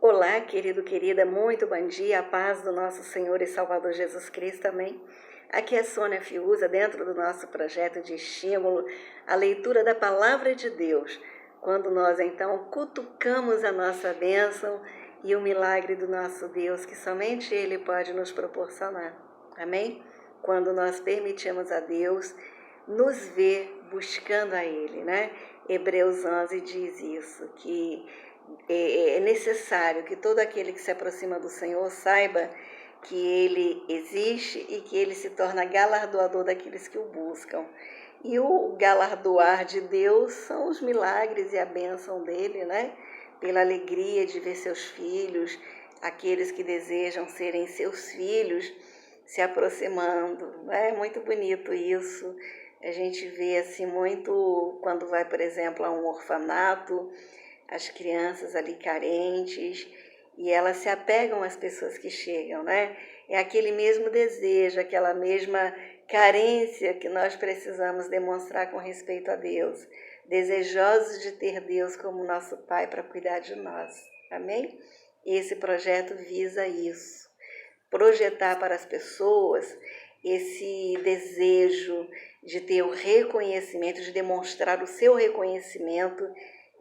Olá, querido, querida, muito bom dia, a paz do nosso Senhor e Salvador Jesus Cristo, amém? Aqui é Sônia Fiuza, dentro do nosso projeto de estímulo à leitura da Palavra de Deus, quando nós então cutucamos a nossa bênção e o milagre do nosso Deus, que somente Ele pode nos proporcionar, amém? Quando nós permitimos a Deus nos ver buscando a Ele, né? Hebreus 11 diz isso, que é necessário que todo aquele que se aproxima do Senhor saiba que Ele existe e que Ele se torna galardoador daqueles que o buscam. E o galardoar de Deus são os milagres e a bênção dele, né? Pela alegria de ver seus filhos, aqueles que desejam serem seus filhos, se aproximando. É muito bonito isso. A gente vê assim muito quando vai, por exemplo, a um orfanato, as crianças ali carentes, e elas se apegam às pessoas que chegam, né? É aquele mesmo desejo, aquela mesma carência que nós precisamos demonstrar com respeito a Deus, desejosos de ter Deus como nosso Pai para cuidar de nós, amém? Esse projeto visa isso, projetar para as pessoas esse desejo de ter o reconhecimento, de demonstrar o seu reconhecimento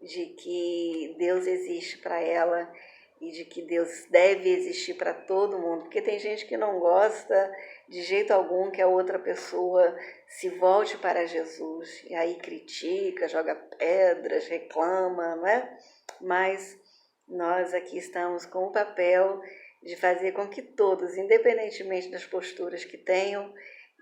de que Deus existe para ela e de que Deus deve existir para todo mundo, porque tem gente que não gosta de jeito algum que a outra pessoa se volte para Jesus, e aí critica, joga pedras, reclama, não é? Mas nós aqui estamos com o papel de fazer com que todos, independentemente das posturas que tenham,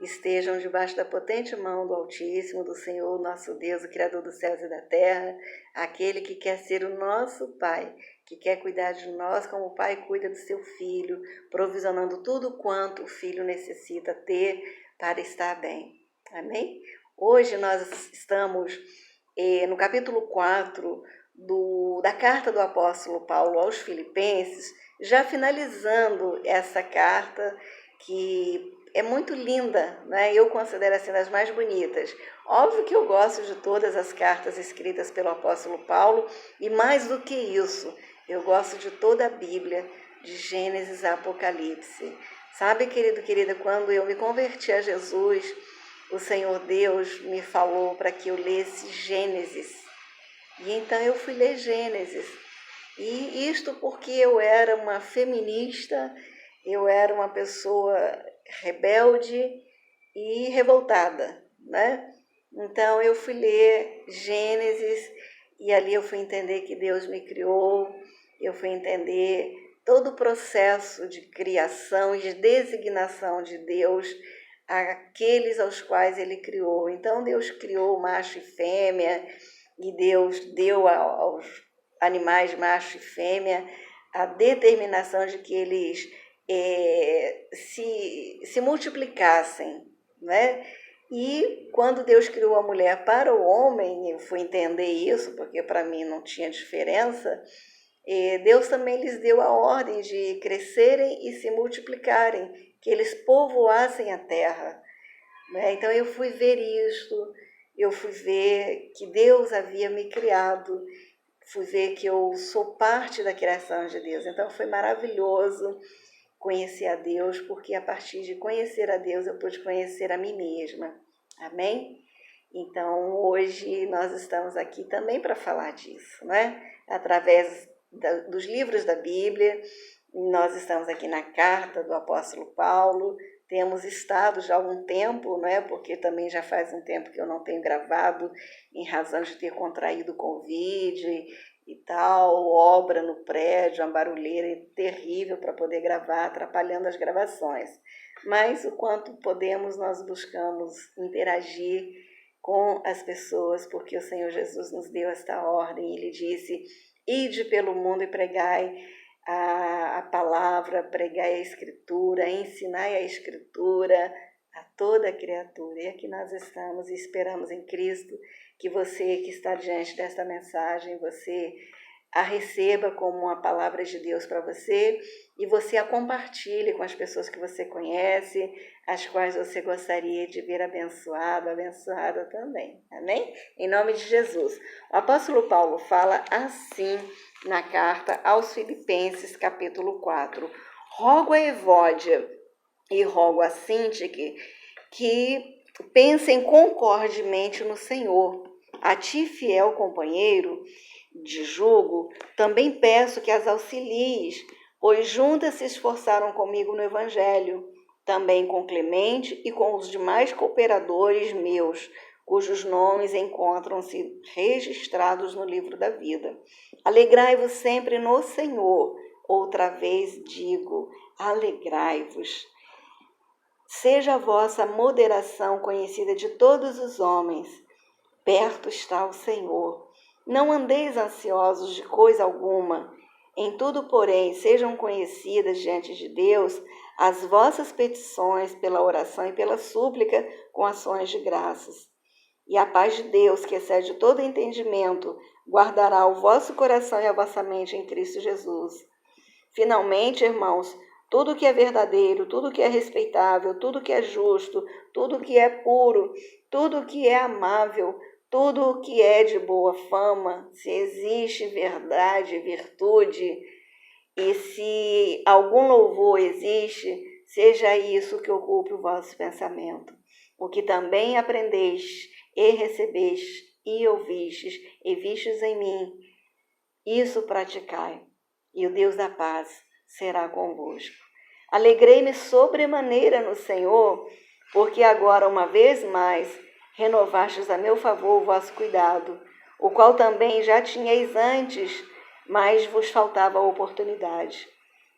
estejam debaixo da potente mão do Altíssimo, do Senhor, nosso Deus, o Criador dos céus e da terra, aquele que quer ser o nosso Pai, que quer cuidar de nós como o Pai cuida do seu Filho, provisionando tudo quanto o Filho necessita ter para estar bem. Amém? Hoje nós estamos no capítulo 4 da carta do apóstolo Paulo aos Filipenses, já finalizando essa carta que é muito linda, né? Eu considero assim das mais bonitas. Óbvio que eu gosto de todas as cartas escritas pelo apóstolo Paulo, e mais do que isso, eu gosto de toda a Bíblia, de Gênesis a Apocalipse. Sabe, querido, querida, quando eu me converti a Jesus, o Senhor Deus me falou para que eu lesse Gênesis. E então eu fui ler Gênesis. E isto porque eu era uma feminista, eu era uma pessoa rebelde e revoltada, né? Então eu fui ler Gênesis e ali eu fui entender que Deus me criou, eu fui entender todo o processo de criação e de designação de Deus àqueles aos quais Ele criou. Então Deus criou macho e fêmea, e Deus deu aos animais macho e fêmea a determinação de que eles se multiplicassem, né? E quando Deus criou a mulher para o homem, eu fui entender isso, porque para mim não tinha diferença, Deus também lhes deu a ordem de crescerem e se multiplicarem, que eles povoassem a terra, né? Então eu fui ver isto, eu fui ver que Deus havia me criado, fui ver que eu sou parte da criação de Deus. Então foi maravilhoso conhecer a Deus, porque a partir de conhecer a Deus eu pude conhecer a mim mesma. Amém? Então hoje nós estamos aqui também para falar disso, né? Através dos livros da Bíblia, nós estamos aqui na carta do apóstolo Paulo, temos estado já há algum tempo, né? Porque também já faz um tempo que eu não tenho gravado, em razão de ter contraído Covid e tal, obra no prédio, uma barulheira terrível para poder gravar, atrapalhando as gravações. Mas o quanto podemos, nós buscamos interagir com as pessoas, porque o Senhor Jesus nos deu esta ordem. Ele disse: ide pelo mundo e pregai a palavra, pregai a Escritura, ensinai a Escritura a toda criatura. E aqui nós estamos e esperamos em Cristo que você que está diante desta mensagem, você a receba como uma palavra de Deus para você e você a compartilhe com as pessoas que você conhece, as quais você gostaria de ver abençoada também. Amém? Em nome de Jesus. O apóstolo Paulo fala assim na carta aos Filipenses, capítulo 4. Rogo a Evódia e rogo a Síntique que pensem concordemente no Senhor. A ti, fiel companheiro de jugo, também peço que as auxilies, pois juntas se esforçaram comigo no Evangelho, também com Clemente e com os demais cooperadores meus, cujos nomes encontram-se registrados no livro da vida. Alegrai-vos sempre no Senhor. Outra vez digo, alegrai-vos. Seja a vossa moderação conhecida de todos os homens. Perto está o Senhor. Não andeis ansiosos de coisa alguma. Em tudo, porém, sejam conhecidas diante de Deus as vossas petições pela oração e pela súplica com ações de graças. E a paz de Deus, que excede todo entendimento, guardará o vosso coração e a vossa mente em Cristo Jesus. Finalmente, irmãos, tudo que é verdadeiro, tudo que é respeitável, tudo que é justo, tudo que é puro, tudo que é amável, tudo que é de boa fama, se existe verdade, virtude, e se algum louvor existe, seja isso que ocupe o vosso pensamento. O que também aprendeste e recebeste e ouvistes e vistes em mim, isso praticai, e o Deus da paz será convosco. Alegrei-me sobremaneira no Senhor, porque agora, uma vez mais, renovastes a meu favor o vosso cuidado, o qual também já tinhais antes, mas vos faltava a oportunidade.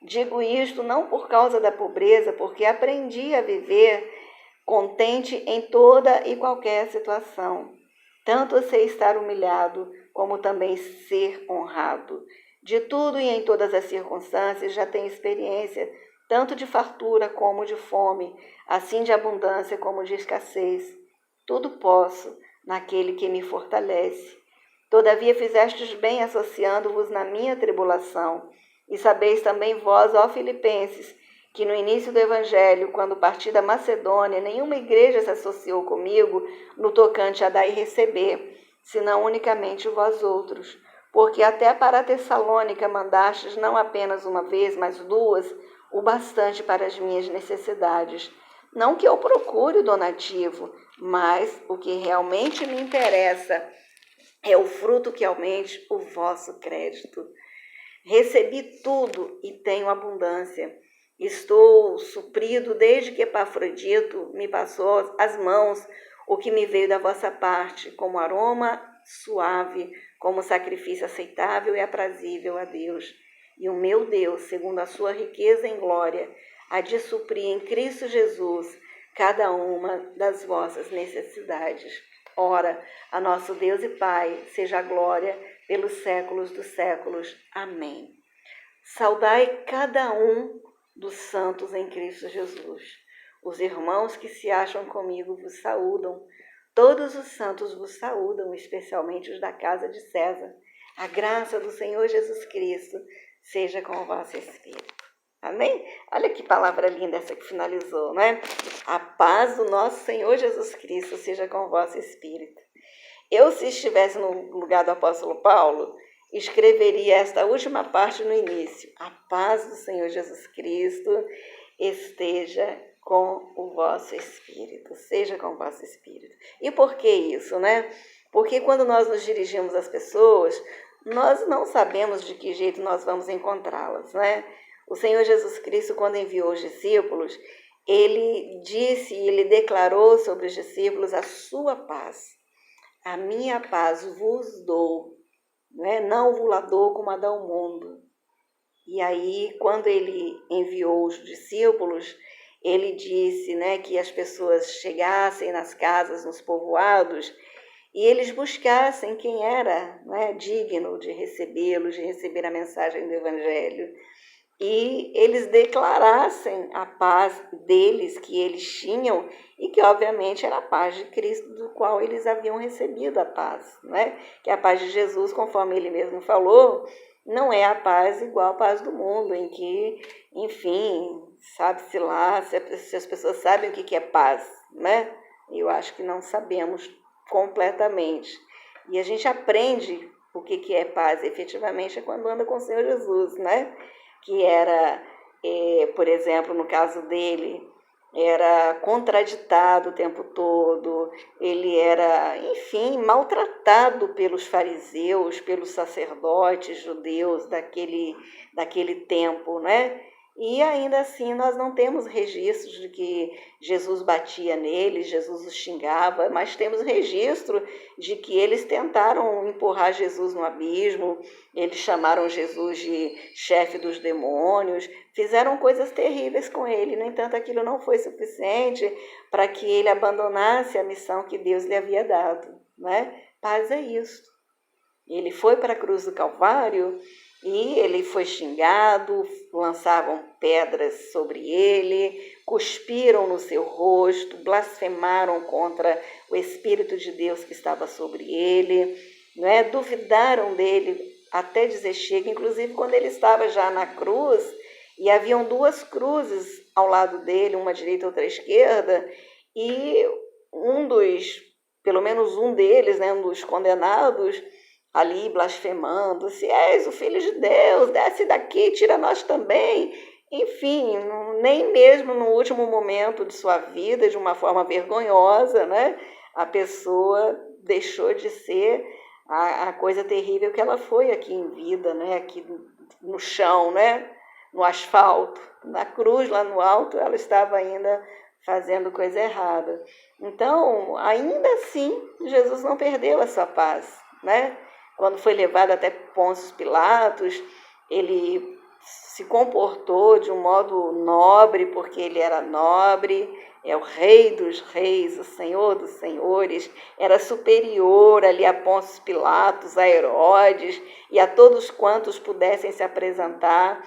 Digo isto não por causa da pobreza, porque aprendi a viver contente em toda e qualquer situação. Tanto sei estar humilhado, como também ser honrado. De tudo e em todas as circunstâncias já tenho experiência, tanto de fartura como de fome, assim de abundância como de escassez. Tudo posso naquele que me fortalece. Todavia fizestes bem associando-vos na minha tribulação. E sabeis também vós, ó Filipenses, que no início do Evangelho, quando parti da Macedônia, nenhuma igreja se associou comigo no tocante a dar e receber, senão unicamente vós outros. Porque até para Tessalônica mandastes não apenas uma vez, mas duas, o bastante para as minhas necessidades. Não que eu procure o donativo, mas o que realmente me interessa é o fruto que aumente o vosso crédito. Recebi tudo e tenho abundância. Estou suprido desde que Epafrodito me passou às mãos o que me veio da vossa parte, como aroma suave, como sacrifício aceitável e aprazível a Deus. E o meu Deus, segundo a sua riqueza em glória, há de suprir em Cristo Jesus cada uma das vossas necessidades. Ora, a nosso Deus e Pai, seja a glória pelos séculos dos séculos. Amém. Saudai cada um dos santos em Cristo Jesus. Os irmãos que se acham comigo vos saúdam. Todos os santos vos saúdam, especialmente os da casa de César. A graça do Senhor Jesus Cristo seja com o vosso espírito. Amém? Olha que palavra linda essa que finalizou, né? A paz do nosso Senhor Jesus Cristo seja com o vosso espírito. Eu, se estivesse no lugar do apóstolo Paulo, escreveria esta última parte no início. A paz do Senhor Jesus Cristo esteja com o vosso espírito, seja com o vosso espírito. E por que isso, né? Porque quando nós nos dirigimos às pessoas, nós não sabemos de que jeito nós vamos encontrá-las, né? O Senhor Jesus Cristo, quando enviou os discípulos, ele disse e ele declarou sobre os discípulos a sua paz. A minha paz vos dou, né? Não vos la dou como a dá o mundo. E aí, quando ele enviou os discípulos, ele disse, né, que as pessoas chegassem nas casas, nos povoados, e eles buscassem quem era, né, digno de recebê-los, de receber a mensagem do Evangelho. E eles declarassem a paz deles, que eles tinham, e que obviamente era a paz de Cristo, do qual eles haviam recebido a paz, né? Que a paz de Jesus, conforme ele mesmo falou, não é a paz igual à paz do mundo, em que, enfim, sabe-se lá, se as pessoas sabem o que é paz, né? Eu acho que não sabemos completamente. E a gente aprende O que é paz? Efetivamente é quando anda com o Senhor Jesus, né? Que era, por exemplo, no caso dele, era contraditado o tempo todo, ele era, enfim, maltratado pelos fariseus, pelos sacerdotes judeus daquele tempo, né? E ainda assim nós não temos registros de que Jesus batia nele, Jesus os xingava, mas temos registro de que eles tentaram empurrar Jesus no abismo, eles chamaram Jesus de chefe dos demônios, fizeram coisas terríveis com ele. No entanto, aquilo não foi suficiente para que ele abandonasse a missão que Deus lhe havia dado, né? Paz é isso. Ele foi para a cruz do Calvário e ele foi xingado, lançavam pedras sobre ele, cuspiram no seu rosto, blasfemaram contra o Espírito de Deus que estava sobre ele, né? Duvidaram dele até dizer chega, inclusive quando ele estava já na cruz e haviam duas cruzes ao lado dele, uma à direita e outra à esquerda, e pelo menos um deles, né, um dos condenados, ali blasfemando, se és o Filho de Deus, desce daqui, tira nós também. Enfim, nem mesmo no último momento de sua vida, de uma forma vergonhosa, né, a pessoa deixou de ser a coisa terrível que ela foi aqui em vida, né, aqui no chão, né, no asfalto. Na cruz, lá no alto, ela estava ainda fazendo coisa errada. Então, ainda assim, Jesus não perdeu a sua paz, né? Quando foi levado até Pôncio Pilatos, ele se comportou de um modo nobre, porque ele era nobre, é o rei dos reis, o senhor dos senhores, era superior ali a Pôncio Pilatos, a Herodes e a todos quantos pudessem se apresentar,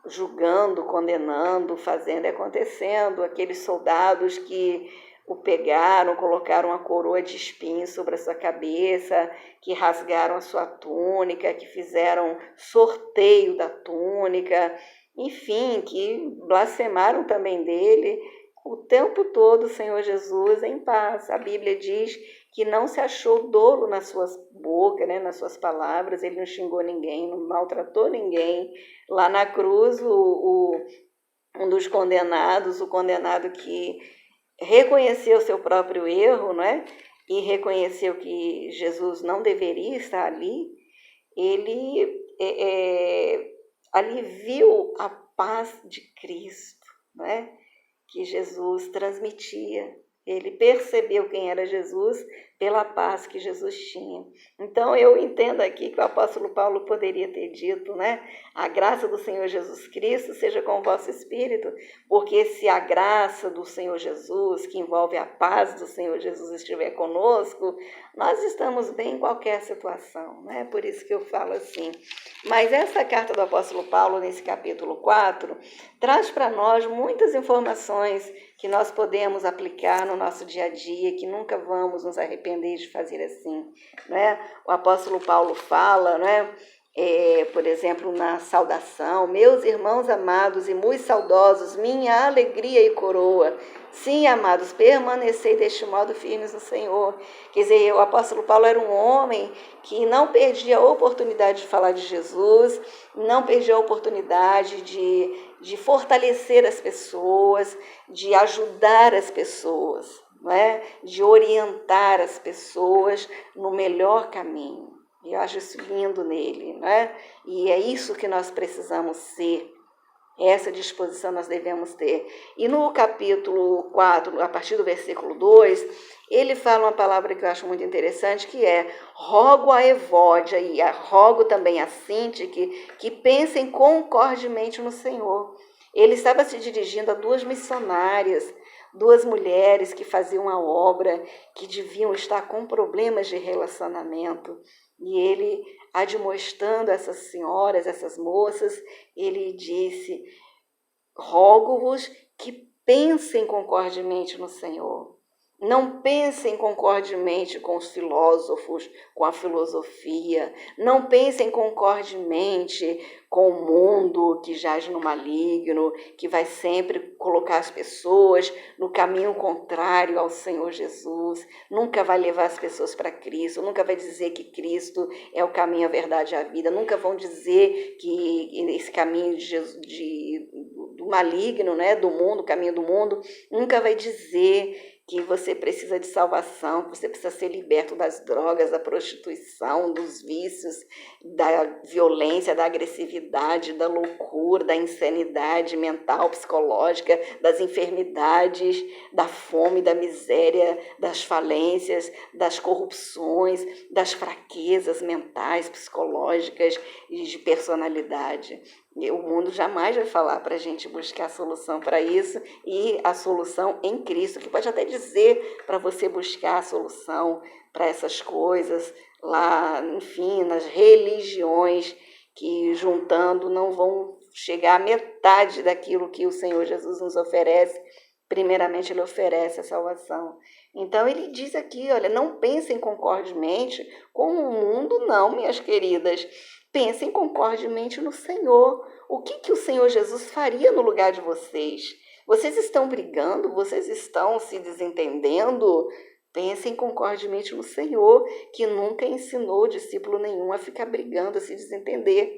julgando, condenando, fazendo e acontecendo. Aqueles soldados que o pegaram, colocaram a coroa de espinhos sobre a sua cabeça, que rasgaram a sua túnica, que fizeram sorteio da túnica, enfim, que blasfemaram também dele. O tempo todo o Senhor Jesus em paz. A Bíblia diz que não se achou dolo nas suas bocas, né, nas suas palavras, ele não xingou ninguém, não maltratou ninguém. Lá na cruz, um dos condenados, o condenado que reconheceu seu próprio erro, né, e reconheceu que Jesus não deveria estar ali, ele ali viu a paz de Cristo, né, que Jesus transmitia. Ele percebeu quem era Jesus pela paz que Jesus tinha. Então, eu entendo aqui que o apóstolo Paulo poderia ter dito, né? A graça do Senhor Jesus Cristo seja com o vosso espírito, porque se a graça do Senhor Jesus, que envolve a paz do Senhor Jesus, estiver conosco, nós estamos bem em qualquer situação, né? Por isso que eu falo assim. Mas essa carta do apóstolo Paulo, nesse capítulo 4, traz para nós muitas informações que nós podemos aplicar no nosso dia a dia, que nunca vamos nos arrepender de fazer assim, né? O apóstolo Paulo fala, né? Por exemplo, na saudação, meus irmãos amados e muito saudosos, minha alegria e coroa. Sim, amados, permanecei deste modo firmes no Senhor. Quer dizer, o apóstolo Paulo era um homem que não perdia a oportunidade de falar de Jesus, não perdia a oportunidade de fortalecer as pessoas, de ajudar as pessoas, não é? De orientar as pessoas no melhor caminho. Eu acho isso lindo nele, né? E é isso que nós precisamos ser. Essa disposição nós devemos ter. E no capítulo 4, a partir do versículo 2, ele fala uma palavra que eu acho muito interessante, que é: rogo a Evódia e rogo também a Sintique que pensem concordemente no Senhor. Ele estava se dirigindo a duas missionárias, duas mulheres que faziam a obra, que deviam estar com problemas de relacionamento. E ele, admoestando essas senhoras, essas moças, ele disse: rogo-vos que pensem concordemente no Senhor. Não pensem concordemente com os filósofos, com a filosofia. Não pensem concordemente com o mundo que jaz no maligno, que vai sempre colocar as pessoas no caminho contrário ao Senhor Jesus. Nunca vai levar as pessoas para Cristo, nunca vai dizer que Cristo é o caminho, a verdade e a vida. Nunca vão dizer que esse caminho do maligno, né, do mundo, o caminho do mundo, nunca vai dizer que você precisa de salvação, que você precisa ser liberto das drogas, da prostituição, dos vícios, da violência, da agressividade, da loucura, da insanidade mental, psicológica, das enfermidades, da fome, da miséria, das falências, das corrupções, das fraquezas mentais, psicológicas e de personalidade. O mundo jamais vai falar para a gente buscar a solução para isso, e a solução em Cristo, que pode até dizer para você buscar a solução para essas coisas lá, enfim, nas religiões, que juntando não vão chegar à metade daquilo que o Senhor Jesus nos oferece. Primeiramente, Ele oferece a salvação. Então, Ele diz aqui, olha, não pensem concordemente com o mundo, não, minhas queridas. Pensem concordemente no Senhor. O que o Senhor Jesus faria no lugar de vocês? Vocês estão brigando? Vocês estão se desentendendo? Pensem concordemente no Senhor, que nunca ensinou discípulo nenhum a ficar brigando, a se desentender.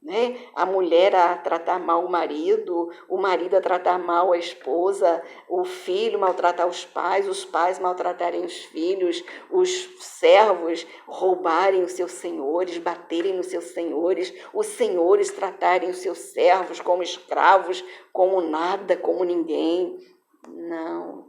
Né? A mulher a tratar mal o marido a tratar mal a esposa, o filho maltratar os pais maltratarem os filhos, os servos roubarem os seus senhores, baterem nos seus senhores, os senhores tratarem os seus servos como escravos, como nada, como ninguém. Não.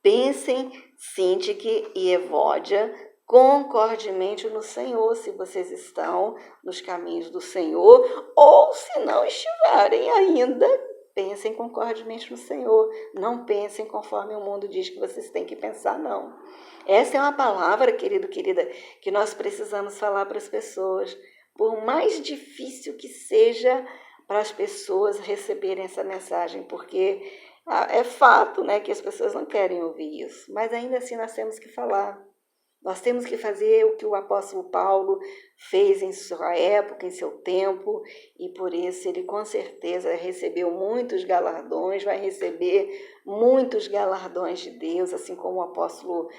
Pensem, Síntique e Evódia, concordemente no Senhor, se vocês estão nos caminhos do Senhor, ou se não estiverem ainda, pensem concordemente no Senhor. Não pensem conforme o mundo diz que vocês têm que pensar, não. Essa é uma palavra, querido, querida, que nós precisamos falar para as pessoas. Por mais difícil que seja para as pessoas receberem essa mensagem, porque é fato, né, que as pessoas não querem ouvir isso, mas ainda assim nós temos que falar. Nós temos que fazer o que o apóstolo Paulo fez em sua época, em seu tempo, e por isso ele com certeza recebeu muitos galardões, vai receber muitos galardões de Deus, assim como o apóstolo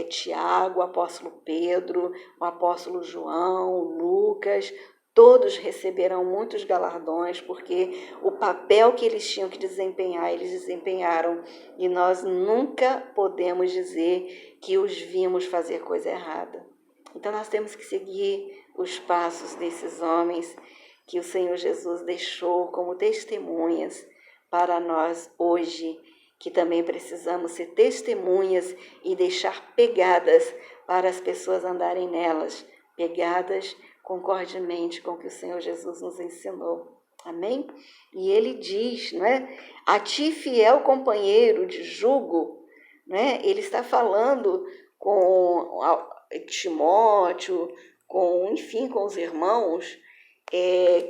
Tiago, o apóstolo Pedro, o apóstolo João, o Lucas. Todos receberão muitos galardões, porque o papel que eles tinham que desempenhar, eles desempenharam. E nós nunca podemos dizer que os vimos fazer coisa errada. Então nós temos que seguir os passos desses homens que o Senhor Jesus deixou como testemunhas para nós hoje, que também precisamos ser testemunhas e deixar pegadas para as pessoas andarem nelas, pegadas concordemente com o que o Senhor Jesus nos ensinou. Amém? E ele diz, né? A ti, fiel companheiro de jugo, né? Ele está falando com Timóteo, enfim, com os irmãos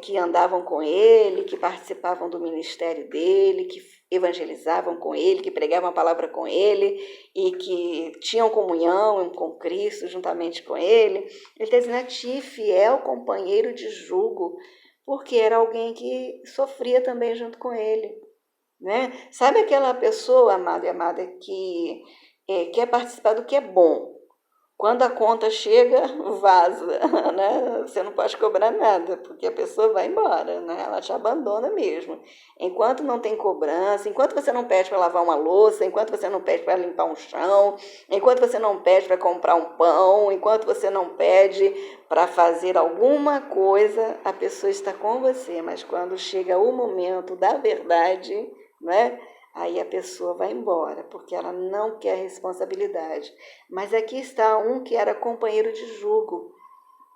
que andavam com ele, que participavam do ministério dele, que evangelizavam com ele, que pregavam a palavra com ele e que tinham comunhão com Cristo juntamente com ele. Ele está dizendo a ti, fiel companheiro de jugo, porque era alguém que sofria também junto com ele. Né? Sabe aquela pessoa, amada e amada, que quer participar do que é bom? Quando a conta chega, vaza, né? Você não pode cobrar nada, porque a pessoa vai embora, né? Ela te abandona mesmo. Enquanto não tem cobrança, enquanto você não pede para lavar uma louça, enquanto você não pede para limpar um chão, enquanto você não pede para comprar um pão, enquanto você não pede para fazer alguma coisa, a pessoa está com você. Mas quando chega o momento da verdade, né? Aí a pessoa vai embora, porque ela não quer responsabilidade. Mas aqui está um que era companheiro de jugo.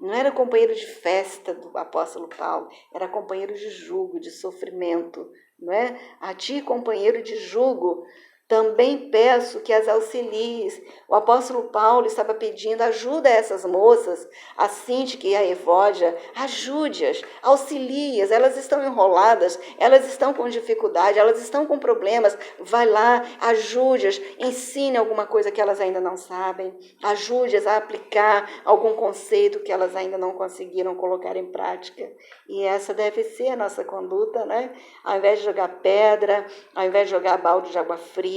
Não era companheiro de festa do apóstolo Paulo, era companheiro de jugo, de sofrimento. Não é? A ti, companheiro de jugo, Também peço que as auxilies. O apóstolo Paulo estava pedindo ajuda a essas moças, a Síntica e a Evódia, ajude-as, auxilie-as, elas estão enroladas, elas estão com dificuldade, elas estão com problemas, vai lá, ajude-as, ensine alguma coisa que elas ainda não sabem, ajude-as a aplicar algum conceito que elas ainda não conseguiram colocar em prática. E essa deve ser a nossa conduta, né? Ao invés de jogar pedra, ao invés de jogar balde de água fria,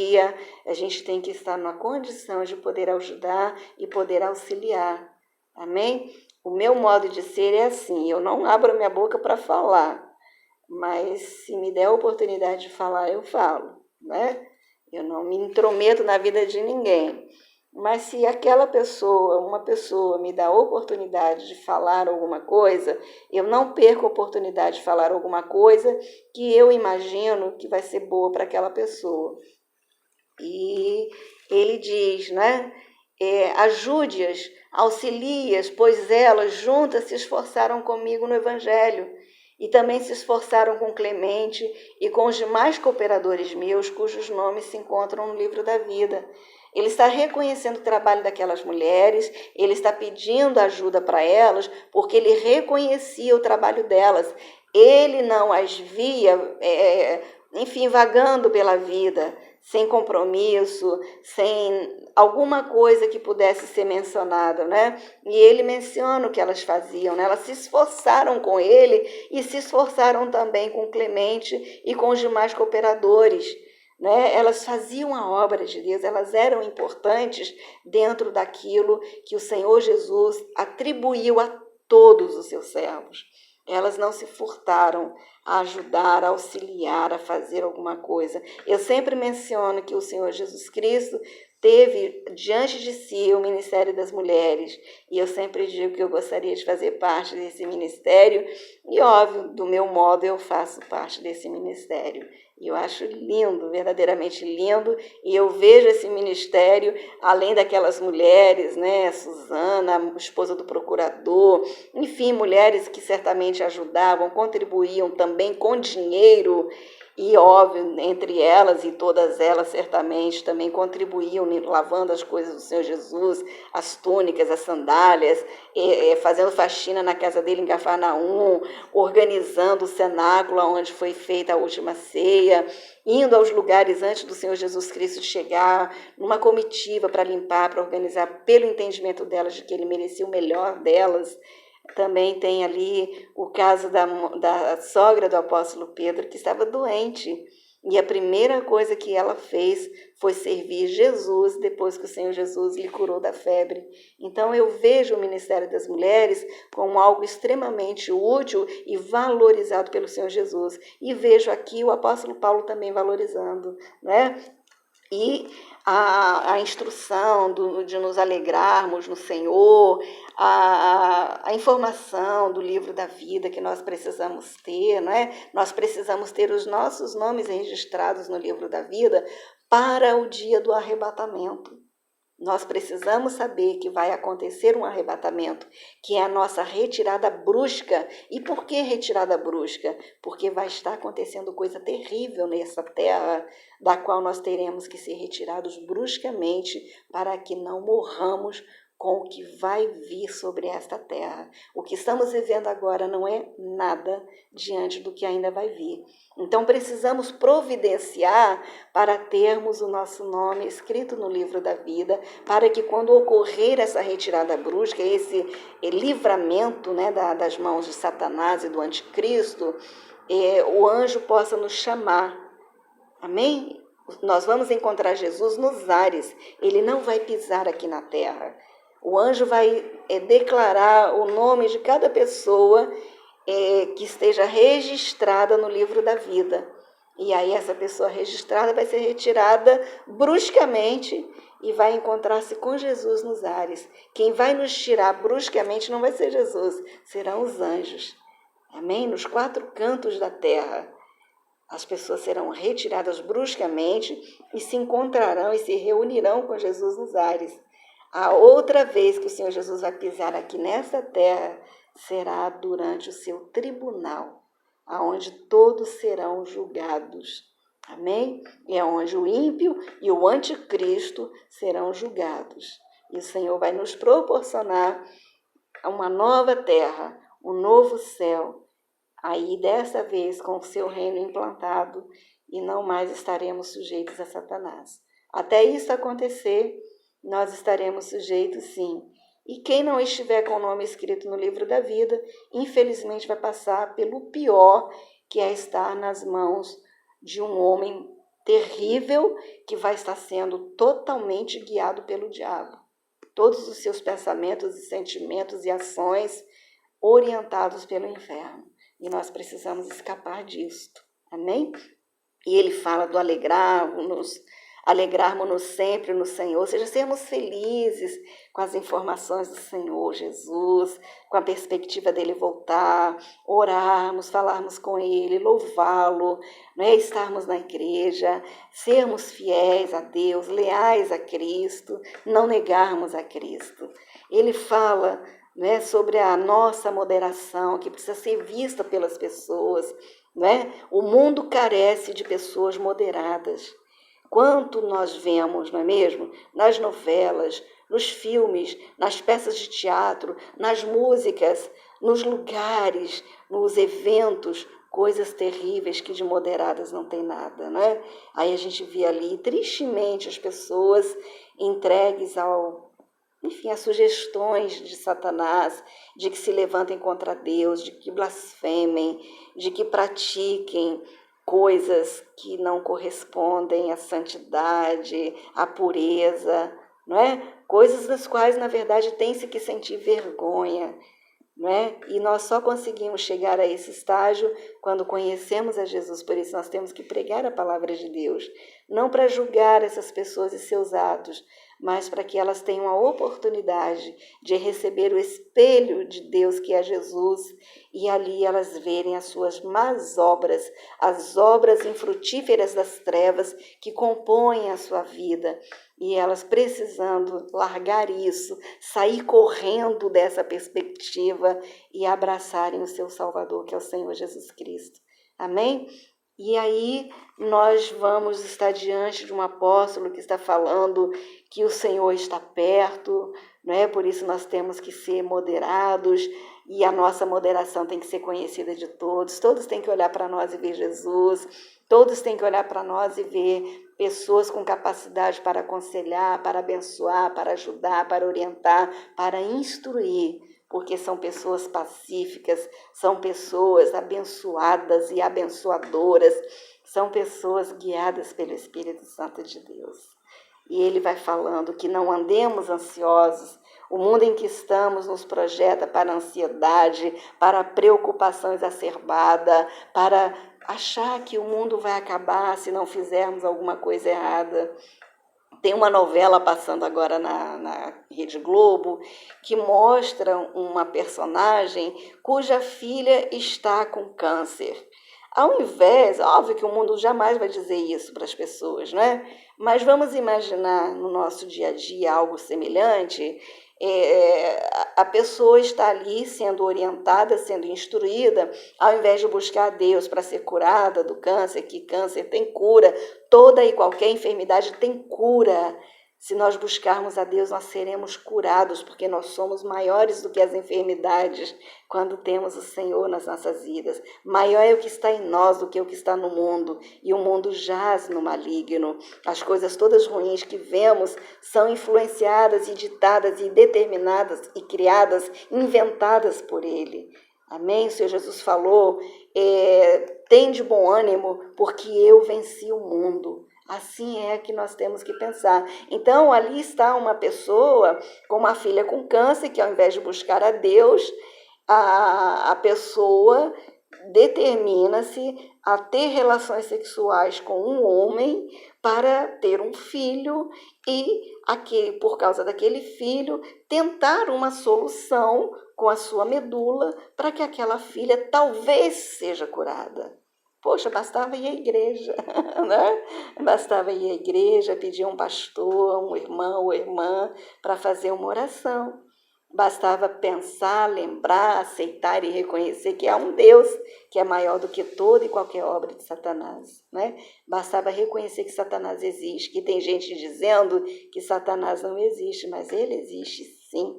a gente tem que estar numa condição de poder ajudar e poder auxiliar. Amém? O meu modo de ser é assim, eu não abro minha boca para falar, mas se me der a oportunidade de falar, eu falo, né? Eu não me intrometo na vida de ninguém. Mas se aquela pessoa, uma pessoa, me dá a oportunidade de falar alguma coisa, eu não perco a oportunidade de falar alguma coisa que eu imagino que vai ser boa para aquela pessoa. E ele diz, né? Ajude-as, auxilie-as, pois elas juntas se esforçaram comigo no Evangelho e também se esforçaram com Clemente e com os demais cooperadores meus, cujos nomes se encontram no livro da vida. Ele está reconhecendo o trabalho daquelas mulheres, ele está pedindo ajuda para elas, porque ele reconhecia o trabalho delas. Ele não as via, vagando pela vida, sem compromisso, sem alguma coisa que pudesse ser mencionada, né? E ele menciona o que elas faziam, né? Elas se esforçaram com ele e se esforçaram também com Clemente e com os demais cooperadores, né? Elas faziam a obra de Deus, elas eram importantes dentro daquilo que o Senhor Jesus atribuiu a todos os seus servos. Elas não se furtaram a ajudar, a auxiliar, a fazer alguma coisa. Eu sempre menciono que o Senhor Jesus Cristo teve diante de si o Ministério das Mulheres, e eu sempre digo que eu gostaria de fazer parte desse ministério, e óbvio, do meu modo eu faço parte desse ministério. E eu acho lindo, verdadeiramente lindo, e eu vejo esse ministério, além daquelas mulheres, né, Susana, esposa do procurador, enfim, mulheres que certamente ajudavam, contribuíam também com dinheiro, e óbvio, entre elas e todas elas certamente também contribuíam lavando as coisas do Senhor Jesus, as túnicas, as sandálias, fazendo faxina na casa dele em Cafarnaum, organizando o cenáculo onde foi feita a última ceia, indo aos lugares antes do Senhor Jesus Cristo chegar, numa comitiva para limpar, para organizar, pelo entendimento delas de que ele merecia o melhor delas. Também tem ali o caso da sogra do apóstolo Pedro, que estava doente. E a primeira coisa que ela fez foi servir Jesus depois que o Senhor Jesus lhe curou da febre. Então eu vejo o Ministério das Mulheres como algo extremamente útil e valorizado pelo Senhor Jesus. E vejo aqui o apóstolo Paulo também valorizando, né? E a instrução de nos alegrarmos no Senhor, a informação do livro da vida que nós precisamos ter, não é? Nós precisamos ter os nossos nomes registrados no livro da vida para o dia do arrebatamento. Nós precisamos saber que vai acontecer um arrebatamento, que é a nossa retirada brusca. E por que retirada brusca? Porque vai estar acontecendo coisa terrível nessa terra, da qual nós teremos que ser retirados bruscamente para que não morramos com o que vai vir sobre esta terra. O que estamos vivendo agora não é nada diante do que ainda vai vir. Então precisamos providenciar para termos o nosso nome escrito no livro da vida, para que quando ocorrer essa retirada brusca, esse livramento, né, das mãos de Satanás e do anticristo, o anjo possa nos chamar. Amém? Nós vamos encontrar Jesus nos ares, ele não vai pisar aqui na terra. O anjo vai declarar o nome de cada pessoa que esteja registrada no livro da vida. E aí essa pessoa registrada vai ser retirada bruscamente e vai encontrar-se com Jesus nos ares. Quem vai nos tirar bruscamente não vai ser Jesus, serão os anjos. Amém? Nos 4 cantos da terra. As pessoas serão retiradas bruscamente e se encontrarão e se reunirão com Jesus nos ares. A outra vez que o Senhor Jesus vai pisar aqui nessa terra será durante o seu tribunal, aonde todos serão julgados. Amém? É onde o ímpio e o anticristo serão julgados. E o Senhor vai nos proporcionar uma nova terra, um novo céu. Aí, dessa vez, com o seu reino implantado, e não mais estaremos sujeitos a Satanás. Até isso acontecer, nós estaremos sujeitos, sim. E quem não estiver com o nome escrito no livro da vida, infelizmente vai passar pelo pior, que é estar nas mãos de um homem terrível que vai estar sendo totalmente guiado pelo diabo. Todos os seus pensamentos e sentimentos e ações orientados pelo inferno. E nós precisamos escapar disto. Amém? E ele fala do alegrarmos-nos sempre no Senhor, ou seja, sermos felizes com as informações do Senhor Jesus, com a perspectiva dele voltar, orarmos, falarmos com ele, louvá-lo, né? Estarmos na igreja, sermos fiéis a Deus, leais a Cristo, não negarmos a Cristo. Ele fala, né, sobre a nossa moderação, que precisa ser vista pelas pessoas. Né? O mundo carece de pessoas moderadas. Quanto nós vemos, não é mesmo? Nas novelas, nos filmes, nas peças de teatro, nas músicas, nos lugares, nos eventos, coisas terríveis que de moderadas não tem nada, não é? Aí a gente vê ali, tristemente, as pessoas entregues às sugestões de Satanás, de que se levantem contra Deus, de que blasfemem, de que pratiquem coisas que não correspondem à santidade, à pureza, não é? Coisas das quais, na verdade, tem-se que sentir vergonha, não é? E nós só conseguimos chegar a esse estágio quando conhecemos a Jesus. Por isso nós temos que pregar a palavra de Deus, não para julgar essas pessoas e seus atos, mas para que elas tenham a oportunidade de receber o espelho de Deus, que é Jesus, e ali elas verem as suas más obras, as obras infrutíferas das trevas que compõem a sua vida, e elas precisando largar isso, sair correndo dessa perspectiva e abraçarem o seu Salvador, que é o Senhor Jesus Cristo. Amém? E aí nós vamos estar diante de um apóstolo que está falando que o Senhor está perto, não é? Por isso nós temos que ser moderados, e a nossa moderação tem que ser conhecida de todos. Todos têm que olhar para nós e ver Jesus, todos têm que olhar para nós e ver pessoas com capacidade para aconselhar, para abençoar, para ajudar, para orientar, para instruir, porque são pessoas pacíficas, são pessoas abençoadas e abençoadoras, são pessoas guiadas pelo Espírito Santo de Deus. E ele vai falando que não andemos ansiosos. O mundo em que estamos nos projeta para a ansiedade, para a preocupação exacerbada, para achar que o mundo vai acabar se não fizermos alguma coisa errada. Tem uma novela passando agora na Rede Globo que mostra uma personagem cuja filha está com câncer. Ao invés, óbvio que o mundo jamais vai dizer isso para as pessoas, não é? Mas vamos imaginar no nosso dia a dia algo semelhante. A pessoa está ali sendo orientada, sendo instruída, ao invés de buscar a Deus para ser curada do câncer, que câncer tem cura, toda e qualquer enfermidade tem cura. Se nós buscarmos a Deus, nós seremos curados, porque nós somos maiores do que as enfermidades quando temos o Senhor nas nossas vidas. Maior é o que está em nós do que o que está no mundo, e o mundo jaz no maligno. As coisas todas ruins que vemos são influenciadas e ditadas e determinadas e criadas, inventadas por Ele. Amém? O Senhor Jesus falou, tem de bom ânimo, porque eu venci o mundo. Assim é que nós temos que pensar. Então, ali está uma pessoa com uma filha com câncer, que ao invés de buscar a Deus, a pessoa determina-se a ter relações sexuais com um homem para ter um filho e, por causa daquele filho, tentar uma solução com a sua medula para que aquela filha talvez seja curada. Poxa, bastava ir à igreja, né? Bastava ir à igreja, pedir um pastor, um irmão ou irmã para fazer uma oração. Bastava pensar, lembrar, aceitar e reconhecer que há um Deus que é maior do que toda e qualquer obra de Satanás, né? Bastava reconhecer que Satanás existe, que tem gente dizendo que Satanás não existe, mas ele existe sim,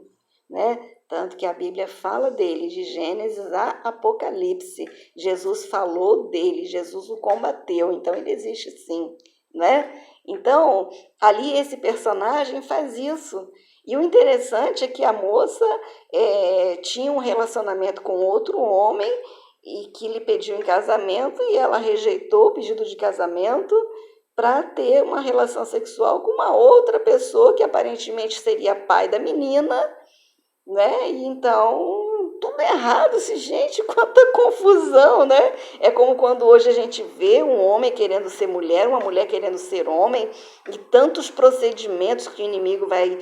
né? Tanto que a Bíblia fala dele, de Gênesis a Apocalipse. Jesus falou dele, Jesus o combateu, então ele existe sim, né? Então, ali esse personagem faz isso. E o interessante é que a moça tinha um relacionamento com outro homem e que lhe pediu em casamento e ela rejeitou o pedido de casamento para ter uma relação sexual com uma outra pessoa que aparentemente seria pai da menina, né? E então, tudo errado, gente, quanta confusão, né? É como quando hoje a gente vê um homem querendo ser mulher, uma mulher querendo ser homem, e tantos procedimentos que o inimigo vai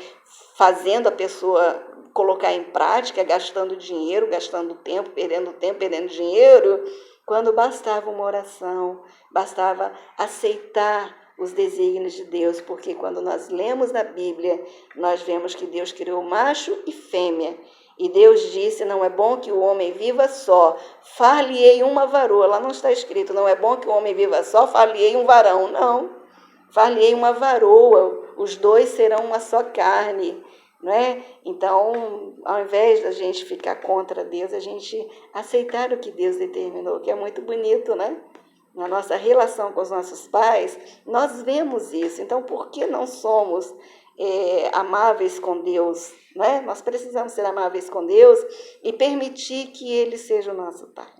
fazendo a pessoa colocar em prática, gastando dinheiro, gastando tempo, perdendo dinheiro, quando bastava uma oração, bastava aceitar os desígnios de Deus, porque quando nós lemos na Bíblia, nós vemos que Deus criou macho e fêmea, e Deus disse, não é bom que o homem viva só, far-lhe-ei uma varoa. Lá não está escrito, não é bom que o homem viva só, far-lhe-ei um varão. Não, far-lhe-ei uma varoa, os dois serão uma só carne, não é? Então, ao invés da gente ficar contra Deus, a gente aceitar o que Deus determinou, que é muito bonito, né? Na nossa relação com os nossos pais, nós vemos isso. Então, por que não somos amáveis com Deus, né? Nós precisamos ser amáveis com Deus e permitir que Ele seja o nosso Pai.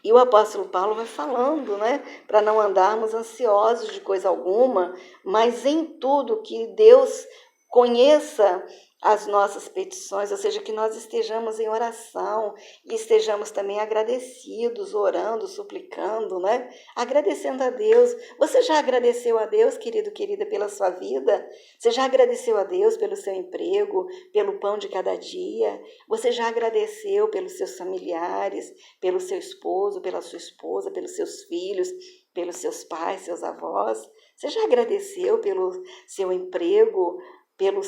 E o apóstolo Paulo vai falando, né? Para não andarmos ansiosos de coisa alguma, mas em tudo que Deus conheça as nossas petições, ou seja, que nós estejamos em oração e estejamos também agradecidos, orando, suplicando, né? Agradecendo a Deus. Você já agradeceu a Deus, querido, querida, pela sua vida? Você já agradeceu a Deus pelo seu emprego, pelo pão de cada dia? Você já agradeceu pelos seus familiares, pelo seu esposo, pela sua esposa, pelos seus filhos, pelos seus pais, seus avós? Você já agradeceu pelo seu emprego, pelo